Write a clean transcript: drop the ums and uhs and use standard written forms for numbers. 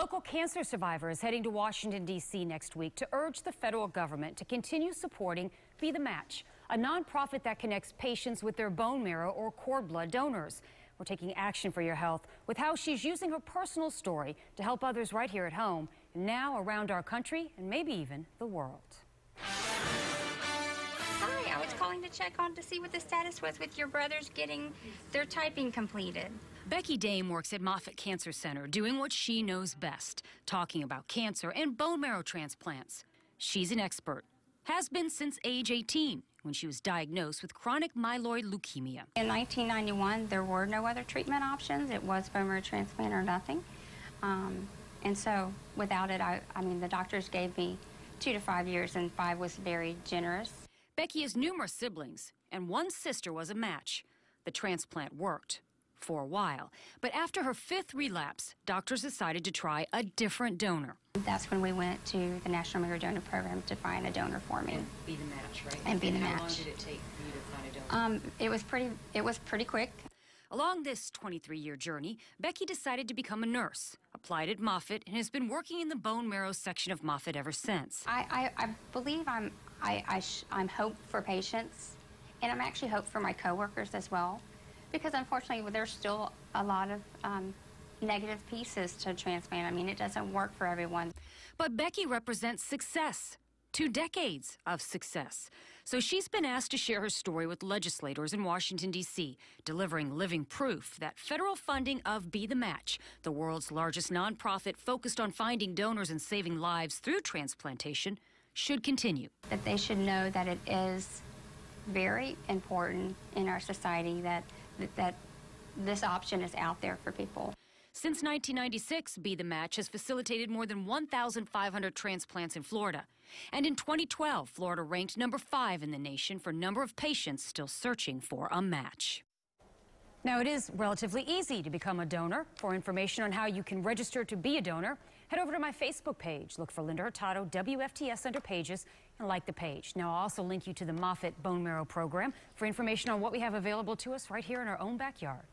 local cancer survivor is heading to Washington, D.C. next week to urge the federal government to continue supporting Be the Match, a nonprofit that connects patients with their bone marrow or cord blood donors. We're taking action for your health with how she's using her personal story to help others right here at home and now around our country and maybe even the world. Hi, I was calling to check on to see what the status was with your brothers getting their typing completed. Becky Dame works at Moffitt Cancer Center doing what she knows best, talking about cancer and bone marrow transplants. She's an expert, has been since age 18 when she was diagnosed with chronic myeloid leukemia. In 1991, there were no other treatment options. It was bone marrow transplant or nothing. And so without it, I mean, the doctors gave me 2 to 5 years, and 5 was very generous. Becky has numerous siblings, and one sister was a match. The transplant worked for a while, but after her 5th relapse, doctors decided to try a different donor. That's when we went to the National Marrow Donor Program to find a donor for me. And be the match, right? And be the match. How long did it take for you to find a donor? It was pretty quick. Along this 23-year journey, Becky decided to become a nurse, applied at Moffitt, and has been working in the bone marrow section of Moffitt ever since. I believe I'm hope for patients, and I'm actually hope for my coworkers as well, because unfortunately there's still a lot of negative pieces to transplant. I mean, it doesn't work for everyone. But Becky represents success, 2 decades of success. So she's been asked to share her story with legislators in Washington, D.C., delivering living proof that federal funding of Be the Match, the world's largest nonprofit focused on finding donors and saving lives through transplantation, should continue. That they should know that it is very important in our society that this option is out there for people. Since 1996, Be the Match has facilitated more than 1,500 transplants in Florida. And in 2012, Florida ranked number 5 in the nation for number of patients still searching for a match. Now, it is relatively easy to become a donor. For information on how you can register to be a donor, head over to my Facebook page. Look for Linda Hurtado, WFTS, under Pages, and like the page. Now, I'll also link you to the Moffitt Bone Marrow Program for information on what we have available to us right here in our own backyard.